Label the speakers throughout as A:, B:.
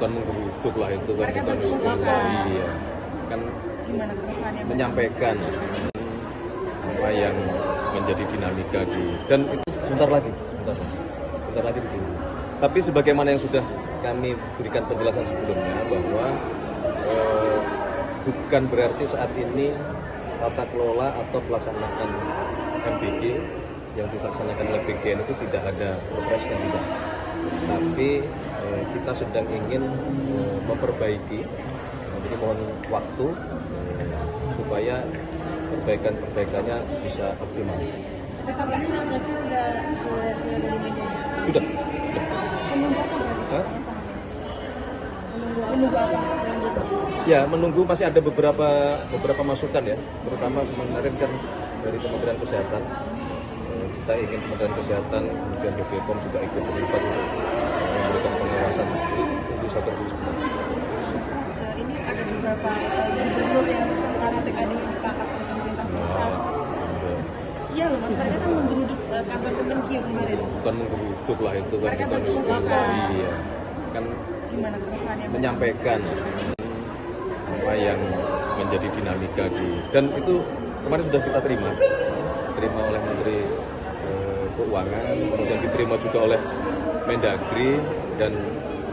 A: Bukan menggeruduk lah itu kan,
B: Mereka
A: bukan iya kan
B: gimana keresahannya?
A: menyampaikan apa yang menjadi dinamika dan itu sebentar lagi ditunggu. Tapi sebagaimana yang sudah kami berikan penjelasan sebelumnya bahwa bukan berarti saat ini tata kelola atau pelaksanaan MBG yang dilaksanakan oleh BGN itu tidak ada progresnya, tidak. Tapi kita sedang ingin memperbaiki, jadi mohon waktu supaya perbaikannya bisa optimal.
B: Tapi kapan ini nggak sih udah dari mejanya?
A: Sudah.
B: Menunggu apa berarti? Menunggu apa selanjutnya?
A: Ya, menunggu masih ada beberapa masukan ya, terutama kemarin kan dari Kementerian Kesehatan. Kita ingin Kementerian Kesehatan, kemudian BPOM juga ikut terlibat untuk memberikan pengawasan. Itu bisa terus.
B: Ini ada beberapa gubernur yang sementara TKD dipangkas oleh pemerintah pusat. Iya loh, mereka kan menggeruduk kantor Kemenkyu kemarin.
A: Bukan menggeruduk lah itu kan,
B: Mereka
A: bukan iya kan
B: gimana keresahannya?
A: menyampaikan apa yang menjadi dinamika dan itu kemarin sudah kita terima oleh Menteri Keuangan, kemudian diterima juga oleh Mendagri, dan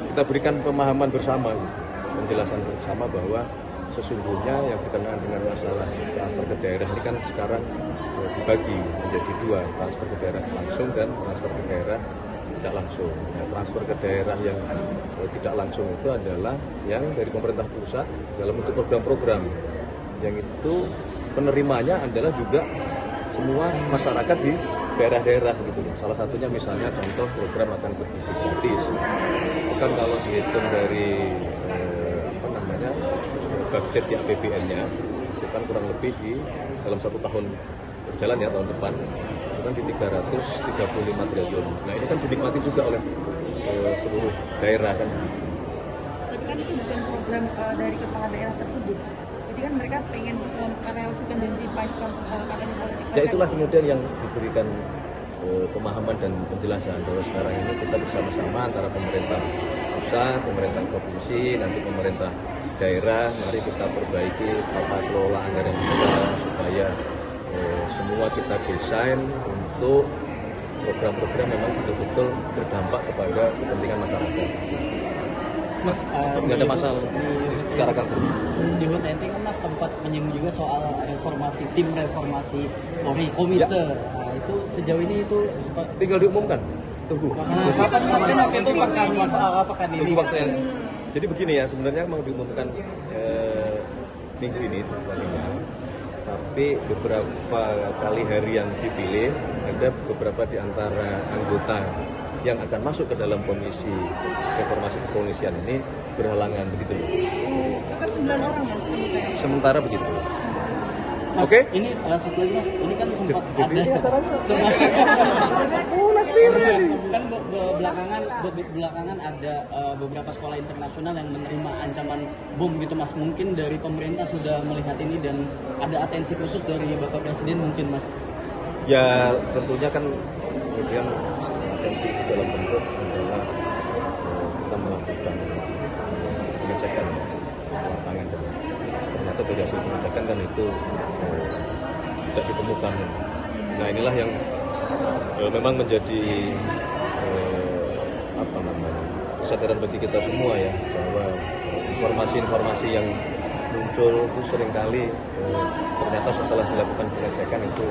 A: kita berikan pemahaman bersama, penjelasan bersama bahwa sesungguhnya yang berkenaan dengan masalah transfer ke daerah ini kan sekarang dibagi menjadi dua, transfer ke daerah langsung dan transfer ke daerah tidak langsung. Nah, transfer ke daerah yang tidak langsung itu adalah yang dari pemerintah pusat dalam bentuk program-program, yang itu penerimanya adalah juga semua masyarakat di daerah-daerah gitu. Salah satunya misalnya contoh program makan bergizi gratis. Bukan kalau dihitung dari budget di APBN-nya, itu kan kurang lebih di dalam 1 tahun berjalan ya, tahun depan itu kan di 335 triliun. Nah ini kan dinikmati juga oleh seluruh daerah kan.
B: Tapi kan itu bukan program dari kepala daerah tersebut. Jadi kan mereka pengen merealisasikan dan dipakai politik.
A: Ya itulah kemudian yang diberikan pemahaman dan penjelasan bahwa sekarang ini kita bersama-sama antara pemerintah pusat, pemerintah provinsi, nanti pemerintah daerah, mari kita perbaiki tata kelola anggaran kita supaya semua kita desain untuk program-program memang betul-betul berdampak kepada kepentingan masyarakat.
C: Mas,
A: nggak ada masalah secara kaku.
C: Di HUT nanti kan Mas sempat menyinggung juga soal tim reformasi Polri, komite. Nah, itu sejauh ini itu
A: tinggal diumumkan. Tunggu.
C: Kapan Mas kan waktu itu pekan ini?
A: Tunggu waktu yang. Jadi begini ya, sebenarnya mau diumumkan minggu ini tanggalnya. Tapi beberapa kali hari yang dipilih, ada beberapa di antara anggota yang akan masuk ke dalam komisi reformasi kepolisian ini berhalangan begitu.
B: Kan 9 orang ya
A: sementara begitu.
C: Oke. Ini satu lagi Mas, ini kan sempat ada kan belakangan ada beberapa sekolah internasional yang menerima ancaman bom gitu Mas. Mungkin dari pemerintah sudah melihat ini dan ada atensi khusus dari Bapak Presiden mungkin Mas.
A: Ya tentunya kan kemudian atensi itu dalam bentuk adalah kita melakukan pengecekan lapangan, dan ternyata dari hasil pengecekan kan itu tidak ditemukan. Nah inilah yang memang menjadi kesadaran bagi kita semua ya, bahwa informasi-informasi yang muncul itu seringkali ternyata setelah dilakukan pengecekan itu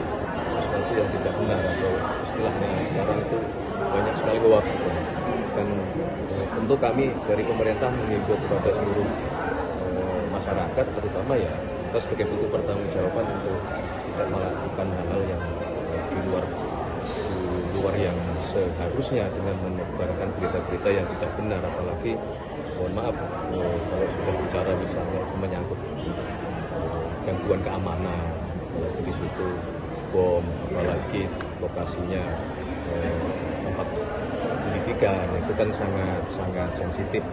A: sesuatu yang tidak benar, atau istilahnya sekarang itu banyak sekali hoax gitu. Dan tentu kami dari pemerintah mengimbau kepada seluruh masyarakat, terutama ya kita sebagai bentuk pertanggungjawaban untuk tidak melakukan hal-hal yang di luar yang seharusnya dengan menebarkan berita-berita yang tidak benar, apalagi mohon maaf kalau sudah bicara misalnya menyangkut gangguan keamanan, apalagi di situ bom, apalagi lokasinya tempat pendidikan, itu kan sangat sensitif.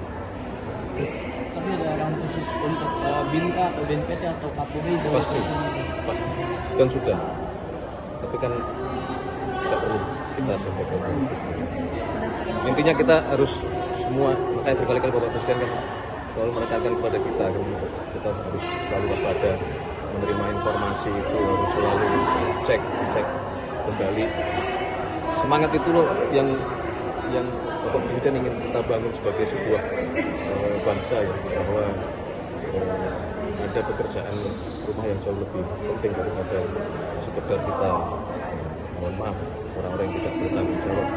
C: Tapi ada arahan khusus untuk BINKA atau BNPT atau Kapolri?
A: Pasti kan sudah. Tapi kan tidak perlu kita sampaikan.
B: Sudah terinfo.
A: Intinya kita harus semua, makanya berkali-kali Bapak Presiden kan selalu menekankan kepada kita kan, kita harus selalu waspada, menerima informasi itu harus selalu cek kembali. Semangat itu loh yang Bapak Presiden ingin kita bangun sebagai sebuah bangsa ya, bahwa ada pekerjaan rumah yang jauh lebih penting daripada sekedar kita, mohon maaf, orang-orang yang tidak bertanggung jawab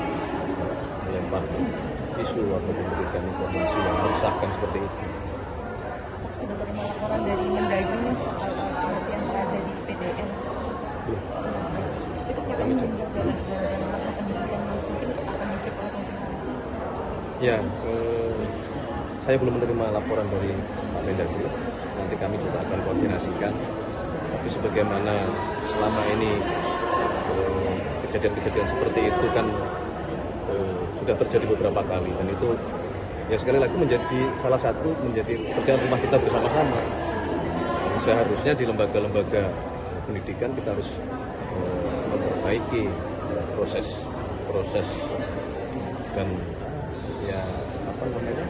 A: melempar isu atau memberikan informasi yang meresahkan seperti itu.
B: Sudah terima laporan dari Mendagri soal kematian tragedi PDN. Itu kapan menjadi dalam masa pendidikan Mas, mungkin akan dicek oleh konfirmasi?
A: Ya, saya belum menerima laporan dari Pak Mendagri. Nanti kami juga akan koordinasikan. Tapi sebagaimana selama ini kejadian-kejadian seperti itu kan sudah terjadi beberapa kali, dan itu ya sekali lagi menjadi salah satu pekerjaan rumah kita bersama-sama. Seharusnya di lembaga-lembaga pendidikan kita harus memperbaiki proses dan ya apa namanya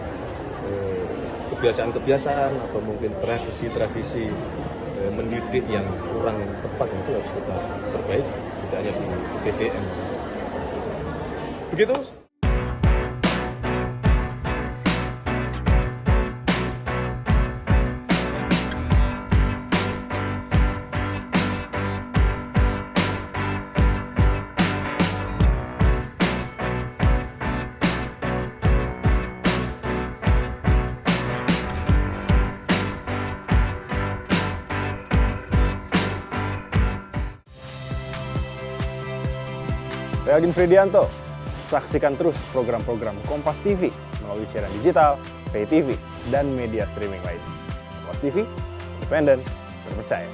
A: kebiasaan-kebiasaan atau mungkin tradisi mendidik yang kurang tepat itu harus kita perbaiki, tidak hanya di PDN. Begitu.
D: Saya Agin Fridianto. Saksikan terus program-program Kompas TV melalui siaran digital, pay TV, dan media streaming lain. Kompas TV, independen, terpercaya.